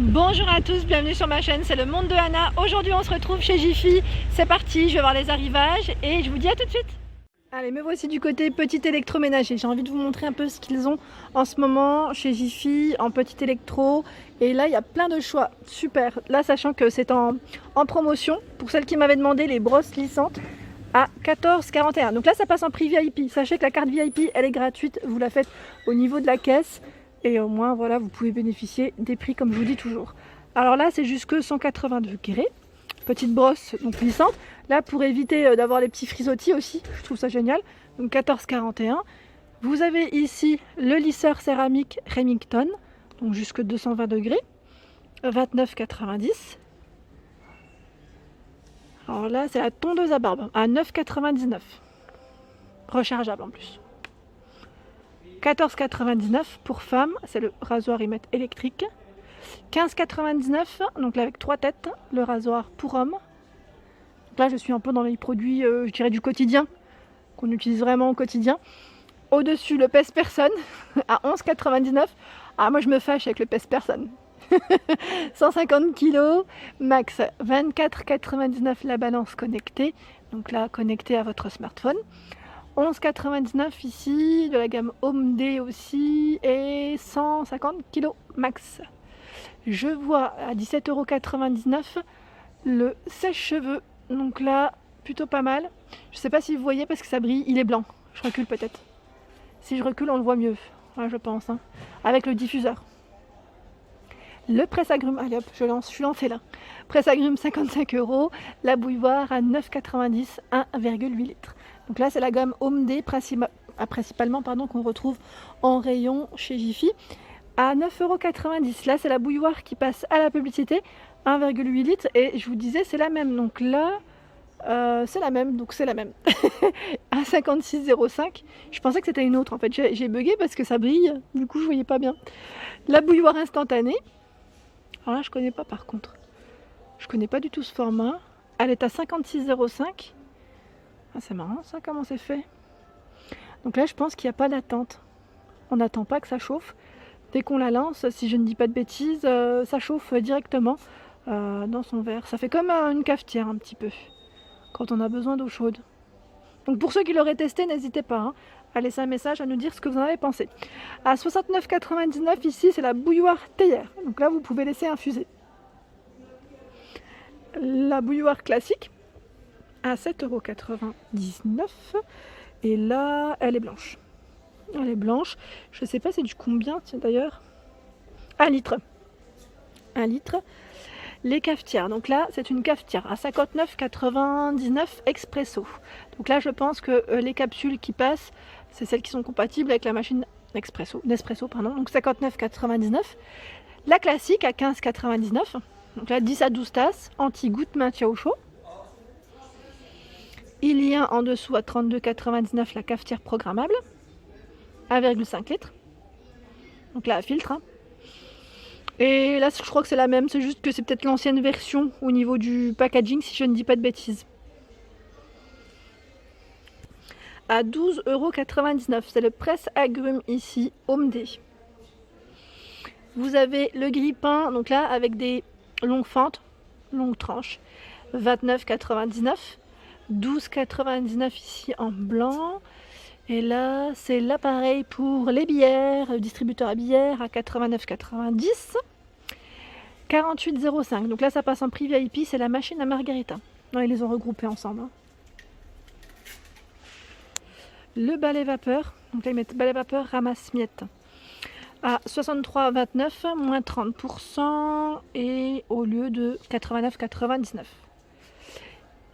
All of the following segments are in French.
Bonjour à tous, bienvenue sur ma chaîne, c'est le monde de Anna. Aujourd'hui on se retrouve chez Jiffy, c'est parti, je vais voir les arrivages et je vous dis à tout de suite. Allez, me voici du côté petit électroménager. J'ai envie de vous montrer un peu ce qu'ils ont en ce moment chez Jiffy en petit électro. Et là il y a plein de choix, super. Là sachant que c'est en promotion, pour celles qui m'avaient demandé les brosses lissantes à 14,41. Donc là ça passe en prix VIP, sachez que la carte VIP elle est gratuite, vous la faites au niveau de la caisse. Et au moins, voilà, vous pouvez bénéficier des prix comme je vous dis toujours. Alors là, c'est jusque 180 degrés. Petite brosse, donc lissante. Là, pour éviter d'avoir les petits frisottis aussi, je trouve ça génial. Donc 14,41. Vous avez ici le lisseur céramique Remington, donc jusque 220 degrés. 29,90. Alors là, c'est la tondeuse à barbe, à 9,99. Rechargeable en plus. 14,99 pour femmes, c'est le rasoir électrique. 15,99, donc là avec 3 têtes, le rasoir pour hommes. Donc là je suis un peu dans les produits, je dirais du quotidien, qu'on utilise vraiment au quotidien. Au-dessus le pèse-personne à 11,99. Ah moi je me fâche avec le pèse-personne. 150 kg, max 24,99 la balance connectée. Donc là connectée à votre smartphone. 11,99 ici, de la gamme Home D aussi, et 150 kg max. Je vois à 17,99 € le sèche-cheveux, donc là, plutôt pas mal. Je sais pas si vous voyez parce que ça brille, il est blanc. Je recule peut-être. Si je recule, on le voit mieux, ouais, je pense, hein. Avec le diffuseur. Le presse-agrumes, allez hop, je suis lancée là. Presse-agrumes 55 €, la bouilloire à 9,90, 1,8 litres. Donc là, c'est la gamme Home D principalement qu'on retrouve en rayon chez Jiffy à 9,90 €. Là, c'est la bouilloire qui passe à la publicité, 1,8 litres. Et je vous disais, c'est la même. Donc là, c'est la même. Donc c'est la même. À 56,05. Je pensais que c'était une autre. En fait, j'ai bugué parce que ça brille. Du coup, je voyais pas bien. La bouilloire instantanée. Alors là, je connais pas par contre. Je connais pas du tout ce format. Elle est à 56,05 €. Ah, c'est marrant ça, comment c'est fait. Donc là je pense qu'il n'y a pas d'attente. On n'attend pas que ça chauffe. Dès qu'on la lance, si je ne dis pas de bêtises, ça chauffe directement dans son verre. Ça fait comme une cafetière un petit peu, quand on a besoin d'eau chaude. Donc pour ceux qui l'auraient testé, n'hésitez pas hein, à laisser un message, à nous dire ce que vous en avez pensé. À 69,99 ici, c'est la bouilloire théière. Donc là vous pouvez laisser infuser. La bouilloire classique, à 7,99 €. Et là, elle est blanche. Elle est blanche. Je sais pas c'est du combien d'ailleurs. 1 litre. 1 litre. Les cafetières. Donc là, c'est une cafetière à 59,99 expresso. Donc là, je pense que les capsules qui passent, c'est celles qui sont compatibles avec la machine Nespresso, pardon. Donc 59,99. La classique à 15,99. Donc là, 10 à 12 tasses, anti-goutte, maintien au chaud. Il y a en dessous à 32,99 la cafetière programmable, 1,5 litres. Donc là, à filtre. Hein. Et là, je crois que c'est la même, c'est juste que c'est peut-être l'ancienne version au niveau du packaging, si je ne dis pas de bêtises. À 12,99 €, c'est le presse-agrumes ici, Home D. Vous avez le grille-pain, donc là, avec des longues fentes, longues tranches, 29,99 €. 12,99 ici en blanc. Et là, c'est l'appareil pour les bières, le distributeur à bière à 89,90. 48,05. Donc là, ça passe en prix VIP, c'est la machine à margarita. Non, ils les ont regroupés ensemble. Hein. Le balai vapeur. Donc là, ils mettent balai vapeur ramasse-miettes à 63,29, moins 30%. Et au lieu de 89,99.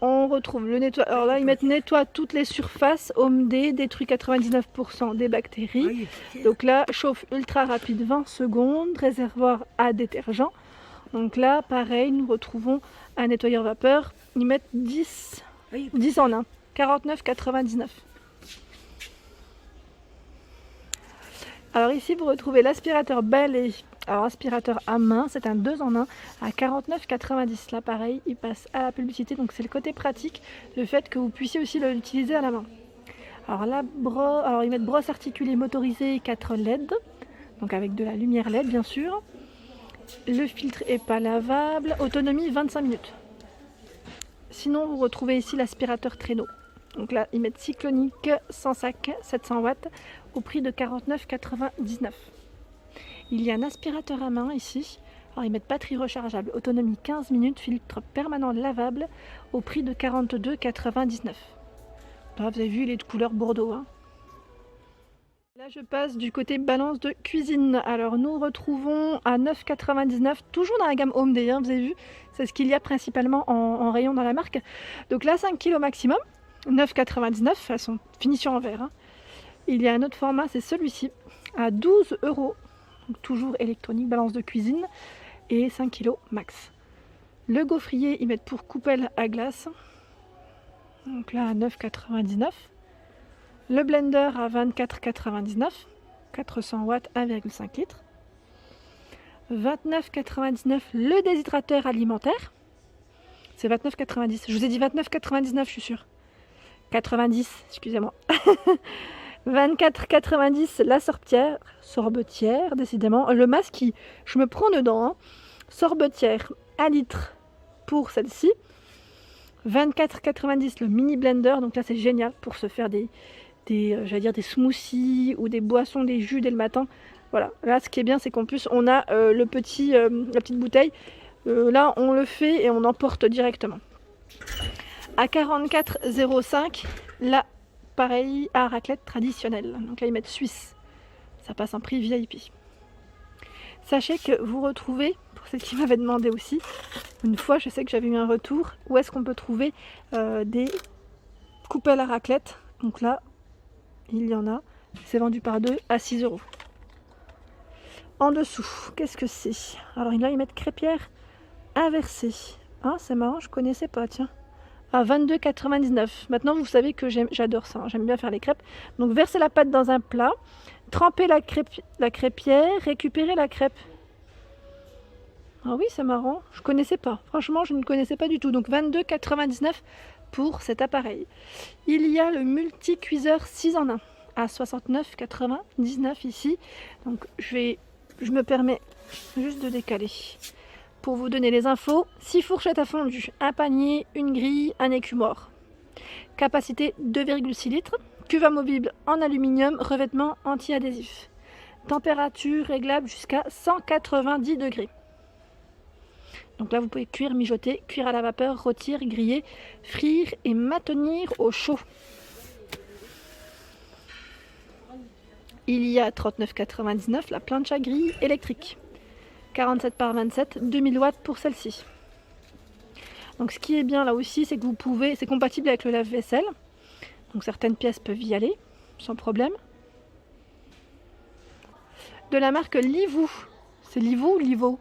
On retrouve le nettoyage. Alors là, ils mettent nettoie toutes les surfaces. Home D détruit 99% des bactéries. Donc là, chauffe ultra rapide 20 secondes. Réservoir à détergent. Donc là, pareil, nous retrouvons un nettoyeur vapeur. Ils mettent 10 en 1. 49,99. Alors ici, vous retrouvez l'aspirateur balai. Alors aspirateur à main, c'est un 2 en 1 à 49,90. Là pareil, il passe à la publicité, donc c'est le côté pratique, le fait que vous puissiez aussi l'utiliser à la main. Alors là, ils mettent brosse articulée motorisée 4 LED, donc avec de la lumière LED bien sûr. Le filtre est pas lavable, autonomie 25 minutes. Sinon, vous retrouvez ici l'aspirateur traîneau. Donc là, ils mettent cyclonique, 100 sacs, 700 watts, au prix de 49,99 €. Il y a un aspirateur à main ici. Alors, ils mettent batterie rechargeable, autonomie 15 minutes, filtre permanent lavable, au prix de 42,99 €. Là, vous avez vu, il est de couleur bordeaux. Là, je passe du côté balance de cuisine. Alors, nous retrouvons à 9,99 €, toujours dans la gamme Home Day, vous avez vu, c'est ce qu'il y a principalement en rayon dans la marque. Donc là, 5 kg maximum, 9,99 €, elles sont finition en verre. Il y a un autre format, c'est celui-ci, à 12 €, donc toujours électronique, balance de cuisine, et 5 kg max. Le gaufrier, ils mettent pour coupelle à glace, donc là à 9,99 €. Le blender à 24,99 €, 400 watts, 1,5 litres. 29,99 € le déshydrateur alimentaire. C'est 29,90 €. Je vous ai dit 29,99 €, je suis sûre. 90, excusez-moi. 24,90 € la sorbetière, décidément. Le masque, je me prends dedans. Sorbetière, 1 litre pour celle-ci. 24,90 € le mini blender. Donc là, c'est génial pour se faire des smoothies ou des boissons, des jus dès le matin. Voilà, là ce qui est bien, c'est qu'en plus on a la petite bouteille. Là on le fait et on emporte directement. À 44,05 € l'appareil à raclette traditionnel. Donc là ils mettent suisse. Ça passe en prix VIP. Sachez que vous retrouvez, pour celles qui m'avaient demandé aussi, une fois je sais que j'avais eu un retour, où est-ce qu'on peut trouver des coupelles à raclette. Donc là, il y en a, c'est vendu par 2 à 6 €. En dessous, qu'est-ce que c'est? Alors là, ils mettent crêpière inversée. Ah, c'est marrant, je connaissais pas, tiens. À 22,99 €. Maintenant, vous savez que j'adore ça, j'aime bien faire les crêpes. Donc, versez la pâte dans un plat, trempez la crêpière, récupérez la crêpe. Ah oui, c'est marrant, je connaissais pas. Franchement, je ne connaissais pas du tout. Donc, 22,99 € pour cet appareil. Il y a le multi-cuiseur 6 en 1 à 69,99 € ici. Donc je me permets juste de décaler pour vous donner les infos. 6 fourchettes à fondu, un panier, une grille, un écumoire. Capacité 2,6 litres. Cuve amovible en aluminium, revêtement anti-adhésif. Température réglable jusqu'à 190 degrés. Donc là, vous pouvez cuire, mijoter, cuire à la vapeur, rôtir, griller, frire et maintenir au chaud. Il y a 39,99 € la plancha grille électrique. 47 par 27, 2000 watts pour celle-ci. Donc ce qui est bien là aussi, c'est que vous pouvez, c'est compatible avec le lave-vaisselle. Donc certaines pièces peuvent y aller, sans problème. De la marque Livou. C'est Livou ou Livo?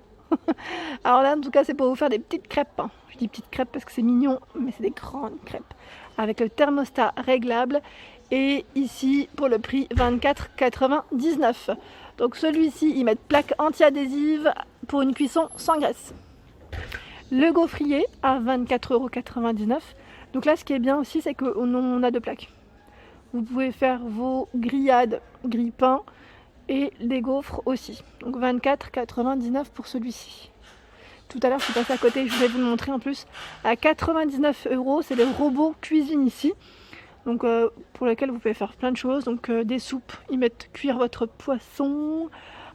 Alors là, en tout cas, c'est pour vous faire des petites crêpes. Je dis petites crêpes parce que c'est mignon, mais c'est des grandes crêpes. Avec le thermostat réglable. Et ici, pour le prix, 24,99 €. Donc celui-ci, ils mettent plaque anti-adhésive pour une cuisson sans graisse. Le gaufrier à 24,99 €. Donc là, ce qui est bien aussi, c'est qu'on a 2 plaques. Vous pouvez faire vos grillades, grille-pain, et des gaufres aussi. Donc 24,99 € pour celui-ci. Tout à l'heure, je suis passée à côté, je voulais vous le montrer en plus. À 99 €, c'est le robot cuisine ici. Donc pour lequel vous pouvez faire plein de choses. Donc des soupes, ils mettent cuire votre poisson.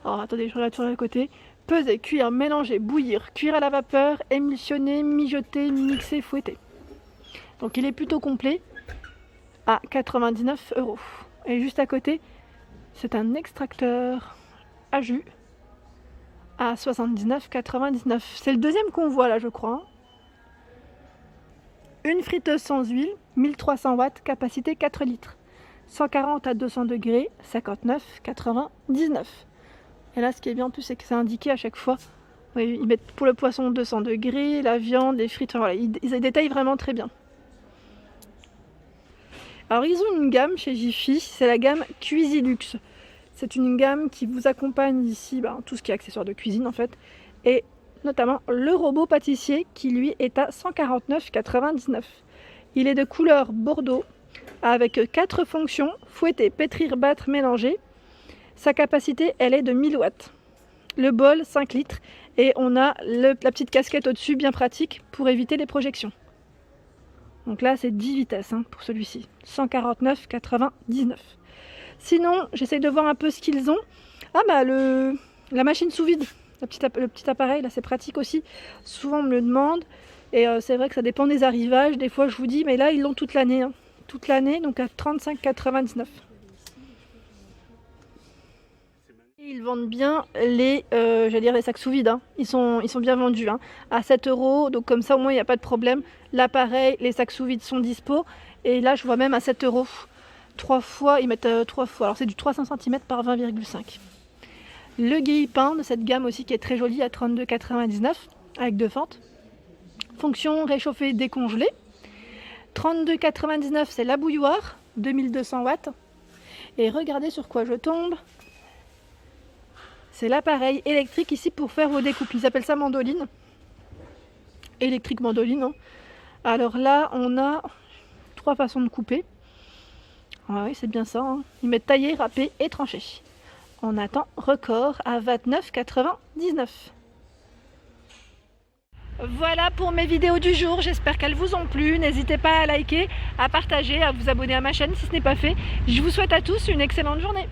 Alors attendez, je regarde sur le côté. Peser, cuire, mélanger, bouillir, cuire à la vapeur, émulsionner, mijoter, mixer, fouetter. Donc il est plutôt complet à 99 €. Et juste à côté, c'est un extracteur à jus à 79,99 €. C'est le deuxième qu'on voit là, je crois. Une friteuse sans huile, 1300 watts, capacité 4 litres. 140 à 200 degrés, 59,99 €. Et là, ce qui est bien en plus, c'est que c'est indiqué à chaque fois. Ils mettent pour le poisson 200 degrés, la viande, les frites, enfin, voilà, ils détaillent vraiment très bien. Alors ils ont une gamme chez Jiffy, c'est la gamme Cuisilux. C'est une gamme qui vous accompagne ici, tout ce qui est accessoires de cuisine en fait. Et notamment le robot pâtissier qui lui est à 149,99 €. Il est de couleur bordeaux avec 4 fonctions, fouetter, pétrir, battre, mélanger. Sa capacité elle est de 1000 watts. le bol 5 litres et on a la petite casquette au-dessus bien pratique pour éviter les projections. Donc là c'est 10 vitesses hein, pour celui-ci, 149,99. Sinon j'essaye de voir un peu ce qu'ils ont. Ah bah la machine sous vide, le petit appareil là c'est pratique aussi, souvent on me le demande et c'est vrai que ça dépend des arrivages, des fois je vous dis mais là ils l'ont toute l'année, hein. Toute l'année donc à 35,99. Ils vendent bien les sacs sous vide, hein. Ils sont bien vendus hein, à 7 €, donc comme ça au moins il n'y a pas de problème. L'appareil, les sacs sous vide sont dispo et là je vois même à 7 €. 3 fois, ils mettent 3 fois, alors c'est du 300 cm par 20,5. Le grille-pain de cette gamme aussi qui est très joli à 32,99 avec 2 fentes. Fonction réchauffer décongelé. 32,99 c'est la bouilloire, 2200 watts. Et regardez sur quoi je tombe. C'est l'appareil électrique ici pour faire vos découpes. Ils appellent ça mandoline. Électrique mandoline. Hein. Alors là, on a 3 façons de couper. Ah oui, c'est bien ça. Hein. Ils mettent tailler, râper et trancher. On attend record à 29,99. Voilà pour mes vidéos du jour, j'espère qu'elles vous ont plu. N'hésitez pas à liker, à partager, à vous abonner à ma chaîne si ce n'est pas fait. Je vous souhaite à tous une excellente journée.